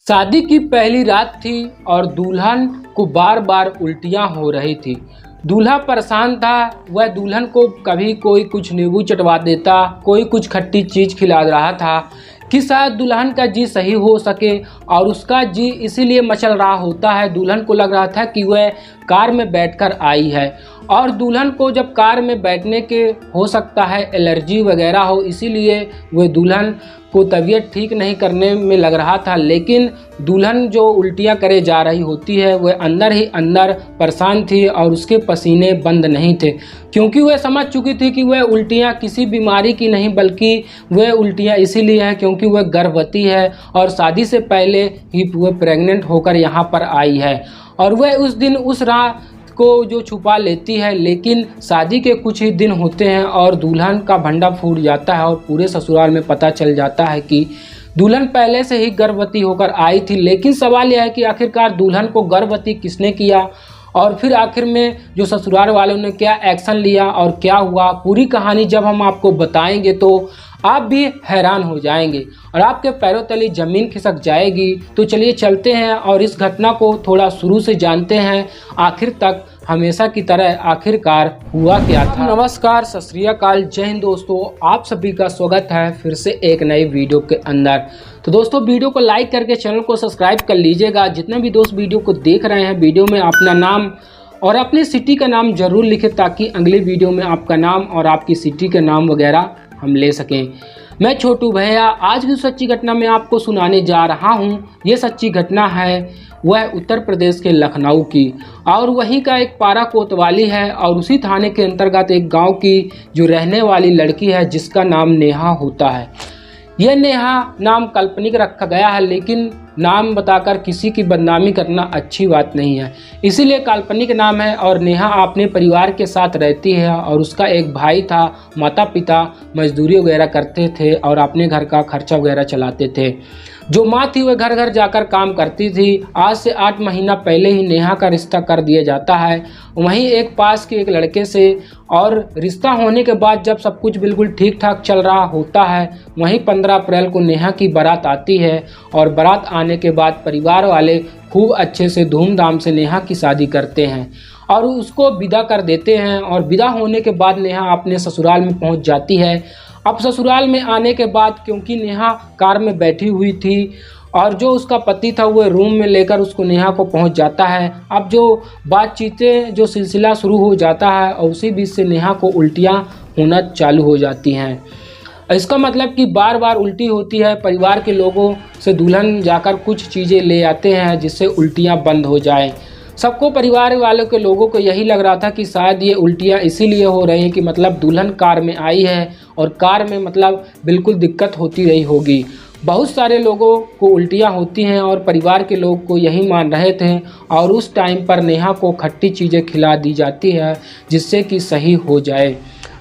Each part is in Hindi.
शादी की पहली रात थी और दुल्हन को बार बार उल्टियां हो रही थी। दूल्हा परेशान था। वह दुल्हन को कभी कोई कुछ नींबू चटवा देता, कोई कुछ खट्टी चीज़ खिला रहा था कि शायद दुल्हन का जी सही हो सके। और उसका जी इसीलिए मचल रहा होता है, दुल्हन को लग रहा था कि वह कार में बैठकर आई है और दुल्हन को जब कार में बैठने के हो सकता है एलर्जी वगैरह हो, इसीलिए वह दुल्हन को तबीयत ठीक नहीं करने में लग रहा था। लेकिन दुल्हन जो उल्टियां करे जा रही होती है वह अंदर ही अंदर परेशान थी और उसके पसीने बंद नहीं थे, क्योंकि वह समझ चुकी थी कि वह उल्टियां किसी बीमारी की नहीं बल्कि वह उल्टियां इसीलिए हैं क्योंकि वह गर्भवती है और शादी से पहले ही वह प्रेग्नेंट होकर यहाँ पर आई है। और वह उस दिन उस रात को जो छुपा लेती है, लेकिन शादी के कुछ ही दिन होते हैं और दुल्हन का भंडा फूट जाता है और पूरे ससुराल में पता चल जाता है कि दुल्हन पहले से ही गर्भवती होकर आई थी। लेकिन सवाल यह है कि आखिरकार दुल्हन को गर्भवती किसने किया और फिर आखिर में जो ससुराल वालों ने क्या एक्शन लिया और क्या हुआ, पूरी कहानी जब हम आपको बताएंगे तो आप भी हैरान हो जाएंगे और आपके पैरों तले ज़मीन खिसक जाएगी। तो चलिए चलते हैं और इस घटना को थोड़ा शुरू से जानते हैं आखिर तक। हमेशा की तरह आखिरकार हुआ क्या था। नमस्कार, सत श्री अकाल, जय हिंद दोस्तों, आप सभी का स्वागत है फिर से एक नई वीडियो के अंदर। तो दोस्तों वीडियो को लाइक करके चैनल को सब्सक्राइब कर लीजिएगा। जितने भी दोस्त वीडियो को देख रहे हैं, वीडियो में अपना नाम और अपनी सिटी का नाम जरूर लिखें ताकि अगली वीडियो में आपका नाम और आपकी सिटी का नाम वगैरह हम ले सकें। मैं छोटू भैया आज की सच्ची घटना में आपको सुनाने जा रहा हूं। ये सच्ची घटना है वह उत्तर प्रदेश के लखनऊ की और वहीं का एक पारा कोतवाली है और उसी थाने के अंतर्गत एक गांव की जो रहने वाली लड़की है जिसका नाम नेहा होता है। यह नेहा नाम काल्पनिक रखा गया है, लेकिन नाम बताकर किसी की बदनामी करना अच्छी बात नहीं है, इसीलिए काल्पनिक नाम है। और नेहा अपने परिवार के साथ रहती है और उसका एक भाई था। माता पिता मजदूरी वगैरह करते थे और अपने घर का खर्चा वगैरह चलाते थे। जो माँ थी वह घर घर जाकर काम करती थी। आज से 8 महीना पहले ही नेहा का रिश्ता कर दिया जाता है वहीं एक पास के एक लड़के से। और रिश्ता होने के बाद जब सब कुछ बिल्कुल ठीक ठाक चल रहा होता है, वहीं 15 अप्रैल को नेहा की बारात आती है और बारात आने के बाद परिवार वाले खूब अच्छे से धूमधाम से नेहा की शादी करते हैं और उसको विदा कर देते हैं। और विदा होने के बाद नेहा अपने ससुराल में पहुंच जाती है। अब ससुराल में आने के बाद क्योंकि नेहा कार में बैठी हुई थी और जो उसका पति था वो रूम में लेकर उसको नेहा को पहुंच जाता है। अब जो बातचीतें जो सिलसिला शुरू हो जाता है और उसी बीच से नेहा को उल्टियां होना चालू हो जाती हैं। इसका मतलब कि बार बार उल्टी होती है। परिवार के लोगों से दुल्हन जाकर कुछ चीज़ें ले आते हैं जिससे उल्टियां बंद हो जाएं। सबको परिवार वालों के लोगों को यही लग रहा था कि शायद ये उल्टियां इसीलिए हो रही हैं कि मतलब दुल्हन कार में आई है और कार में मतलब बिल्कुल दिक्कत होती रही होगी। बहुत सारे लोगों को उल्टियां होती हैं और परिवार के लोग को यही मान रहे थे। और उस टाइम पर नेहा को खट्टी चीज़ें खिला दी जाती है जिससे कि सही हो जाए,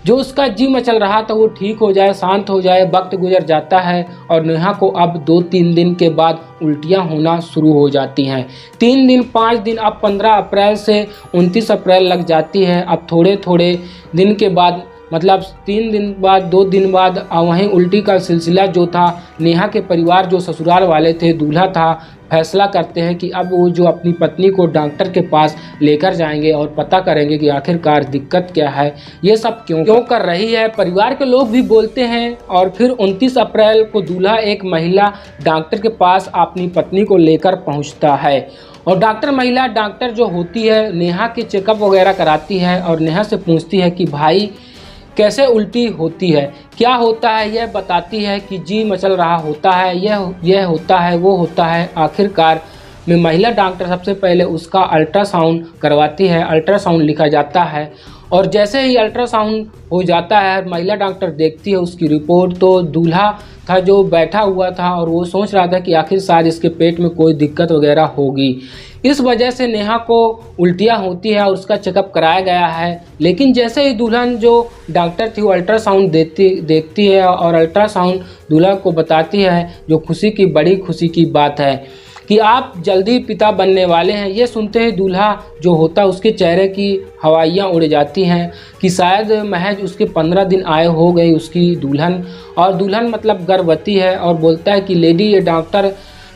जो उसका जी मचल रहा था वो ठीक हो जाए, शांत हो जाए। वक्त गुजर जाता है और नेहा को अब 2-3 दिन के बाद उल्टियां होना शुरू हो जाती हैं। 3 दिन 5 दिन, अब 15 अप्रैल से 29 अप्रैल लग जाती है। अब थोड़े थोड़े दिन के बाद मतलब 3 दिन बाद 2 दिन बाद वहीं उल्टी का सिलसिला जो था, नेहा के परिवार जो ससुराल वाले थे, दूल्हा था, फैसला करते हैं कि अब वो जो अपनी पत्नी को डॉक्टर के पास लेकर जाएंगे और पता करेंगे कि आखिरकार दिक्कत क्या है, ये सब क्यों कर रही है। परिवार के लोग भी बोलते हैं और फिर 29 अप्रैल को दूल्हा एक महिला डॉक्टर के पास अपनी पत्नी को लेकर पहुंचता है और डॉक्टर जो होती है नेहा के चेकअप वगैरह कराती है और नेहा से पूछती है कि भाई कैसे उल्टी होती है, क्या होता है। यह बताती है कि जी मचल रहा होता है, यह होता है, वो होता है। आखिरकार में महिला डॉक्टर सबसे पहले उसका अल्ट्रासाउंड करवाती है। अल्ट्रासाउंड लिखा जाता है और जैसे ही अल्ट्रासाउंड हो जाता है महिला डॉक्टर देखती है उसकी रिपोर्ट, तो दूल्हा था जो बैठा हुआ था और वो सोच रहा था कि आखिर शायद इसके पेट में कोई दिक्कत वगैरह होगी। इस वजह से नेहा को उल्टियाँ होती है और उसका चेकअप कराया गया है। लेकिन जैसे ही दुल्हन जो डॉक्टर थी वो अल्ट्रासाउंड देखती है और अल्ट्रासाउंड दूल्हा को बताती है, जो खुशी की बड़ी खुशी की बात है कि आप जल्दी पिता बनने वाले हैं। ये सुनते ही दूल्हा जो होता है उसके चेहरे की हवाइयाँ उड़ जाती हैं कि शायद महज उसके 15 दिन आए हो गई उसकी दुल्हन, और दुल्हन मतलब गर्भवती है। और बोलता है कि लेडी ये डॉक्टर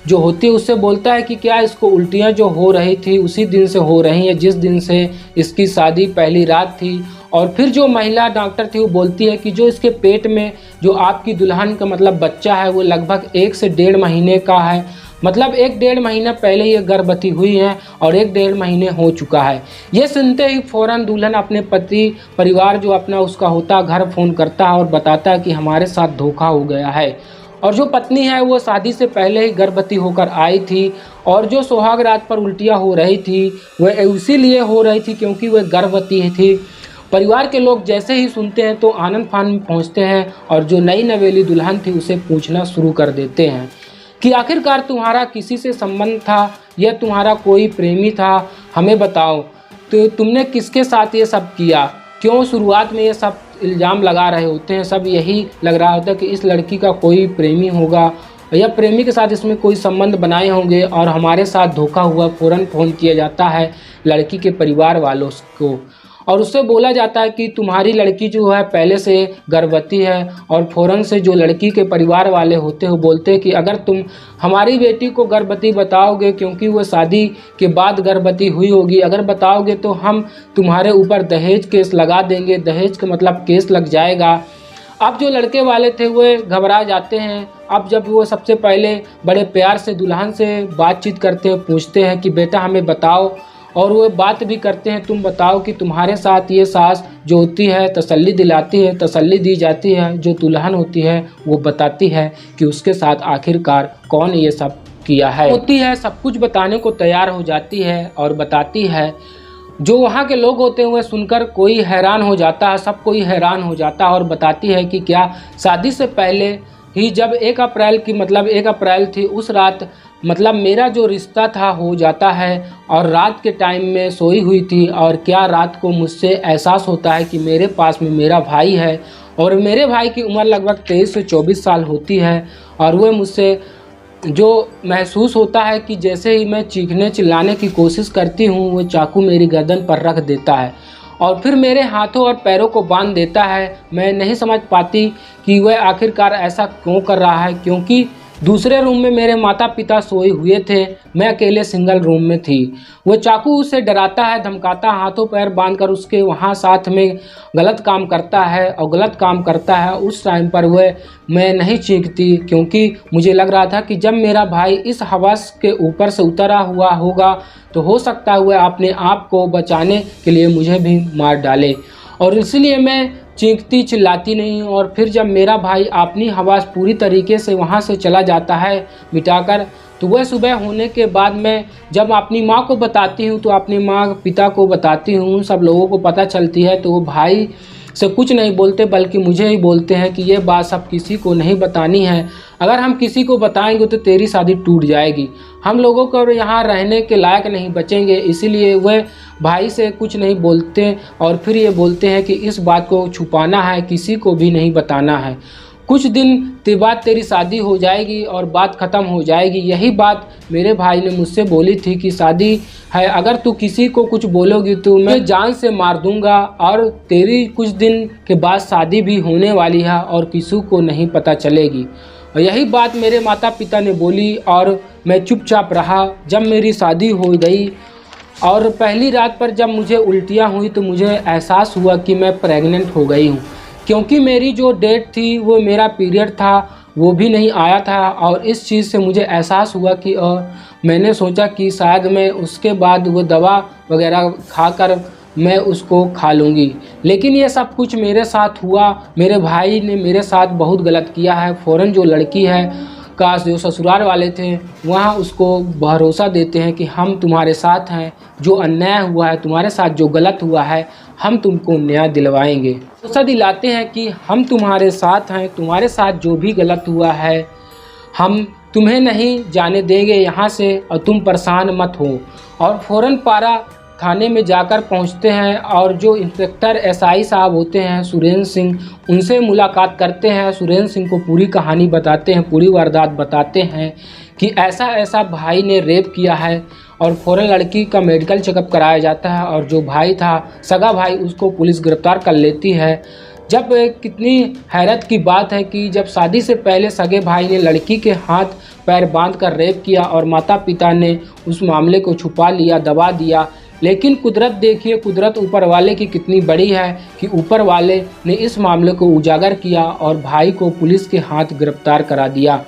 जो होती है उससे बोलता है कि क्या इसको उल्टियाँ जो हो रही थी उसी दिन से हो रही हैं जिस दिन से इसकी शादी पहली रात थी। और फिर जो महिला डॉक्टर थी वो बोलती है कि जो इसके पेट में जो आपकी दुल्हन का मतलब बच्चा है वो लगभग 1 से 1.5 महीने का है, मतलब 1-1.5 महीना पहले ये गर्भवती हुई है और 1-1.5 महीने हो चुका है। ये सुनते ही फ़ौरन दुल्हन अपने पति परिवार जो अपना उसका होता घर फ़ोन करता है और बताता है कि हमारे साथ धोखा हो गया है। और जो पत्नी है वो शादी से पहले ही गर्भवती होकर आई थी और जो सुहाग रात पर उल्टियाँ हो रही थी वह इसीलिए हो रही थी क्योंकि वह गर्भवती थी। परिवार के लोग जैसे ही सुनते हैं तो आनंद फान में पहुँचते हैं और जो नई नवेली दुल्हन थी उसे पूछना शुरू कर देते हैं कि आखिरकार तुम्हारा किसी से संबंध था या तुम्हारा कोई प्रेमी था, हमें बताओ तो तुमने किसके साथ ये सब किया, क्यों शुरुआत में ये सब इल्ज़ाम लगा रहे होते हैं। सब यही लग रहा होता है कि इस लड़की का कोई प्रेमी होगा या प्रेमी के साथ इसमें कोई संबंध बनाए होंगे और हमारे साथ धोखा हुआ। फ़ौरन फ़ोन किया जाता है लड़की के परिवार वालों को और उससे बोला जाता है कि तुम्हारी लड़की जो है पहले से गर्भवती है। और फ़ौरन से जो लड़की के परिवार वाले होते हैं वो बोलते हैं कि अगर तुम हमारी बेटी को गर्भवती बताओगे क्योंकि वो शादी के बाद गर्भवती हुई होगी, अगर बताओगे तो हम तुम्हारे ऊपर दहेज केस लगा देंगे, दहेज का मतलब केस लग जाएगा। अब जो लड़के वाले थे वो घबरा जाते हैं। अब जब वो सबसे पहले बड़े प्यार से दुल्हन से बातचीत करते हैं, पूछते हैं कि बेटा हमें बताओ, और वो बात भी करते हैं तुम बताओ कि तुम्हारे साथ ये सास जो होती है तसल्ली दिलाती है, तसल्ली दी जाती है। जो दुल्हन होती है वो बताती है कि उसके साथ आखिरकार कौन ये सब किया है, होती है सब कुछ बताने को तैयार हो जाती है और बताती है। जो वहाँ के लोग होते हैं वह सुनकर कोई हैरान हो जाता है, सब कोई हैरान हो जाता है और बताती है कि क्या शादी से पहले ही जब 1 अप्रैल की मतलब 1 अप्रैल थी उस रात मतलब मेरा जो रिश्ता था हो जाता है और रात के टाइम में सोई हुई थी। और क्या रात को मुझसे एहसास होता है कि मेरे पास में मेरा भाई है और मेरे भाई की उम्र लगभग 23 से 24 साल होती है और वह मुझसे जो महसूस होता है कि जैसे ही मैं चीखने चिल्लाने की कोशिश करती हूँ वो चाकू मेरी गर्दन पर रख देता है और फिर मेरे हाथों और पैरों को बांध देता है। मैं नहीं समझ पाती कि वह आखिरकार ऐसा क्यों कर रहा है, क्योंकि दूसरे रूम में मेरे माता पिता सोए हुए थे, मैं अकेले सिंगल रूम में थी। वो चाकू उसे डराता है, धमकाता, हाथों पैर बांधकर उसके वहाँ साथ में गलत काम करता है और गलत काम करता है। उस टाइम पर वह मैं नहीं चीखती क्योंकि मुझे लग रहा था कि जब मेरा भाई इस हवस के ऊपर से उतरा हुआ होगा तो हो सकता है वह अपने आप को बचाने के लिए मुझे भी मार डाले, और इसलिए मैं चीखती चिल्लाती नहीं। और फिर जब मेरा भाई अपनी हवास पूरी तरीके से वहाँ से चला जाता है मिटाकर, तो वह सुबह होने के बाद मैं जब अपनी माँ को बताती हूँ तो अपनी माँ पिता को बताती हूँ, सब लोगों को पता चलती है तो वो भाई से कुछ नहीं बोलते बल्कि मुझे ही बोलते हैं कि ये बात सब किसी को नहीं बतानी है, अगर हम किसी को बताएंगे तो तेरी शादी टूट जाएगी, हम लोगों को यहाँ रहने के लायक नहीं बचेंगे। इसीलिए वह भाई से कुछ नहीं बोलते और फिर ये बोलते हैं कि इस बात को छुपाना है, किसी को भी नहीं बताना है, कुछ दिन के बाद तेरी शादी हो जाएगी और बात ख़त्म हो जाएगी। यही बात मेरे भाई ने मुझसे बोली थी कि शादी है, अगर तू किसी को कुछ बोलोगी तो मैं जान से मार दूंगा और तेरी कुछ दिन के बाद शादी भी होने वाली है और किसी को नहीं पता चलेगी। और यही बात मेरे माता पिता ने बोली और मैं चुपचाप रहा। जब मेरी शादी हो गई और पहली रात पर जब मुझे उल्टियाँ हुई तो मुझे एहसास हुआ कि मैं प्रेग्नेंट हो गई हूँ, क्योंकि मेरी जो डेट थी वो मेरा पीरियड था वो भी नहीं आया था। और इस चीज़ से मुझे एहसास हुआ कि मैंने सोचा कि शायद मैं उसके बाद वो दवा वगैरह खाकर मैं उसको खा लूँगी, लेकिन ये सब कुछ मेरे साथ हुआ। मेरे भाई ने मेरे साथ बहुत गलत किया है। फ़ौरन जो लड़की है का जो ससुराल वाले थे वहाँ उसको भरोसा देते हैं कि हम तुम्हारे साथ हैं, जो अन्याय हुआ है तुम्हारे साथ, जो गलत हुआ है हम तुमको न्याय दिलवाएंगे। भरोसा दिलाते हैं कि हम तुम्हारे साथ हैं, तुम्हारे साथ जो भी गलत हुआ है हम तुम्हें नहीं जाने देंगे यहाँ से और तुम परेशान मत हो। और फ़ौरन पारा थाने में जाकर पहुंचते हैं और जो इंस्पेक्टर एसआई साहब होते हैं सुरेंद्र सिंह, उनसे मुलाकात करते हैं। सुरेंद्र सिंह को पूरी कहानी बताते हैं, पूरी वारदात बताते हैं कि ऐसा ऐसा भाई ने रेप किया है। और फ़ौरन लड़की का मेडिकल चेकअप कराया जाता है और जो भाई था सगा भाई उसको पुलिस गिरफ्तार कर लेती है। जब कितनी हैरत की बात है कि जब शादी से पहले सगे भाई ने लड़की के हाथ पैर बांधकर रेप किया और माता पिता ने उस मामले को छुपा लिया, दबा दिया। लेकिन कुदरत देखिए, कुदरत ऊपर वाले की कितनी बड़ी है कि ऊपर वाले ने इस मामले को उजागर किया और भाई को पुलिस के हाथ गिरफ्तार करा दिया।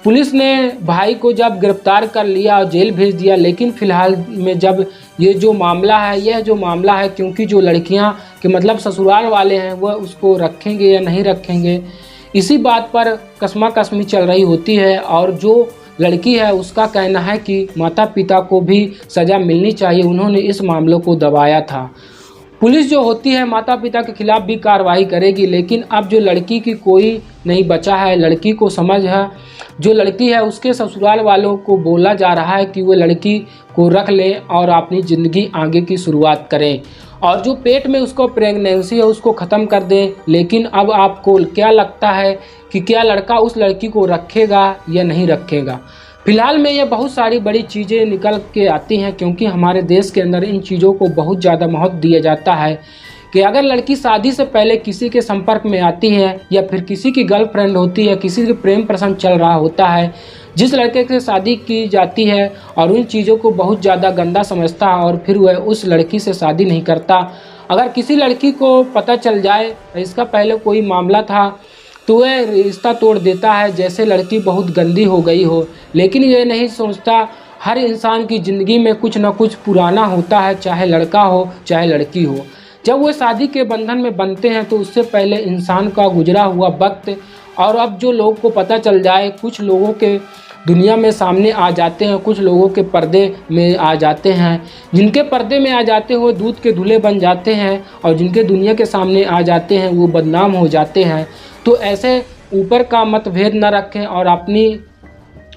पुलिस ने भाई को जब गिरफ्तार कर लिया और जेल भेज दिया। लेकिन फ़िलहाल में जब यह जो मामला है क्योंकि जो लड़कियां के मतलब ससुराल वाले हैं वह उसको रखेंगे या नहीं रखेंगे, इसी बात पर कशमकशी चल रही होती है। और जो लड़की है उसका कहना है कि माता पिता को भी सज़ा मिलनी चाहिए, उन्होंने इस मामलों को दबाया था। पुलिस जो होती है माता पिता के खिलाफ भी कार्रवाई करेगी। लेकिन अब जो लड़की की कोई नहीं बचा है, लड़की को समझ है, जो लड़की है उसके ससुराल वालों को बोला जा रहा है कि वो लड़की को रख लें और अपनी ज़िंदगी आगे की शुरुआत करें और जो पेट में उसको प्रेगनेंसी है उसको ख़त्म कर दें। लेकिन अब आपको क्या लगता है कि क्या लड़का उस लड़की को रखेगा या नहीं रखेगा? फिलहाल में ये बहुत सारी बड़ी चीज़ें निकल के आती हैं, क्योंकि हमारे देश के अंदर इन चीज़ों को बहुत ज़्यादा महत्व दिया जाता है कि अगर लड़की शादी से पहले किसी के संपर्क में आती है या फिर किसी की गर्लफ्रेंड होती है, किसी के प्रेम प्रसंग चल रहा होता है, जिस लड़के से शादी की जाती है और उन चीज़ों को बहुत ज़्यादा गंदा समझता है और फिर वह उस लड़की से शादी नहीं करता। अगर किसी लड़की को पता चल जाए इसका पहले कोई मामला था तो वह रिश्ता तोड़ देता है, जैसे लड़की बहुत गंदी हो गई हो। लेकिन ये नहीं सोचता हर इंसान की ज़िंदगी में कुछ ना कुछ पुराना होता है, चाहे लड़का हो चाहे लड़की हो। जब वो शादी के बंधन में बनते हैं तो उससे पहले इंसान का गुजरा हुआ वक्त और अब जो लोग को पता चल जाए, कुछ लोगों के दुनिया में सामने आ जाते हैं, कुछ लोगों के पर्दे में आ जाते हैं। जिनके पर्दे में आ जाते हैं वो दूध के दूल्हे बन जाते हैं और जिनके दुनिया के सामने आ जाते हैं वो बदनाम हो जाते हैं। तो ऐसे ऊपर का मतभेद न रखें और अपनी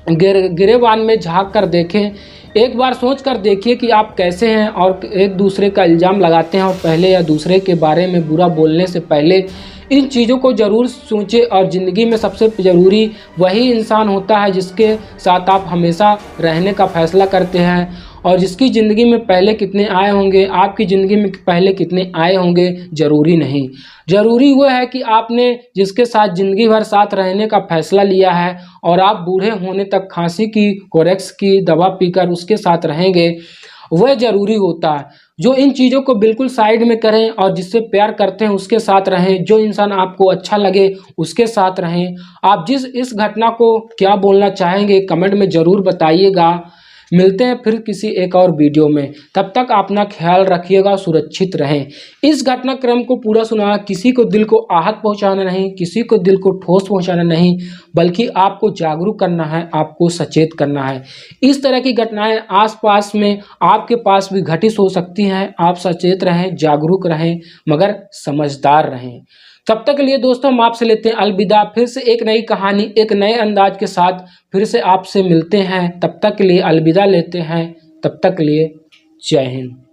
गिरेबान में झांक कर देखें। एक बार सोच कर देखिए कि आप कैसे हैं और एक दूसरे का इल्ज़ाम लगाते हैं और पहले या दूसरे के बारे में बुरा बोलने से पहले इन चीज़ों को ज़रूर सोचें। और ज़िंदगी में सबसे ज़रूरी वही इंसान होता है जिसके साथ आप हमेशा रहने का फ़ैसला करते हैं और जिसकी ज़िंदगी में पहले कितने आए होंगे, आपकी ज़िंदगी में पहले कितने आए होंगे ज़रूरी नहीं। ज़रूरी वो है कि आपने जिसके साथ ज़िंदगी भर साथ रहने का फ़ैसला लिया है और आप बूढ़े होने तक खांसी की कोरेक्स की दवा पीकर उसके साथ रहेंगे, वह ज़रूरी होता है। जो इन चीज़ों को बिल्कुल साइड में करें और जिससे प्यार करते हैं उसके साथ रहें, जो इंसान आपको अच्छा लगे उसके साथ रहें। आप इस घटना को क्या बोलना चाहेंगे कमेंट में ज़रूर बताइएगा। मिलते हैं फिर किसी एक और वीडियो में, तब तक अपना ख्याल रखिएगा, सुरक्षित रहें। इस घटनाक्रम को पूरा सुना, किसी को दिल को आहत पहुंचाना नहीं, किसी को दिल को ठोस पहुंचाना नहीं, बल्कि आपको जागरूक करना है, आपको सचेत करना है। इस तरह की घटनाएं आसपास में आपके पास भी घटित हो सकती हैं। आप सचेत रहें, जागरूक रहें, मगर समझदार रहें। तब तक के लिए दोस्तों हम आपसे लेते हैं अलविदा। फिर से एक नई कहानी एक नए अंदाज के साथ फिर से आपसे मिलते हैं। तब तक के लिए अलविदा लेते हैं। तब तक के लिए जय हिंद।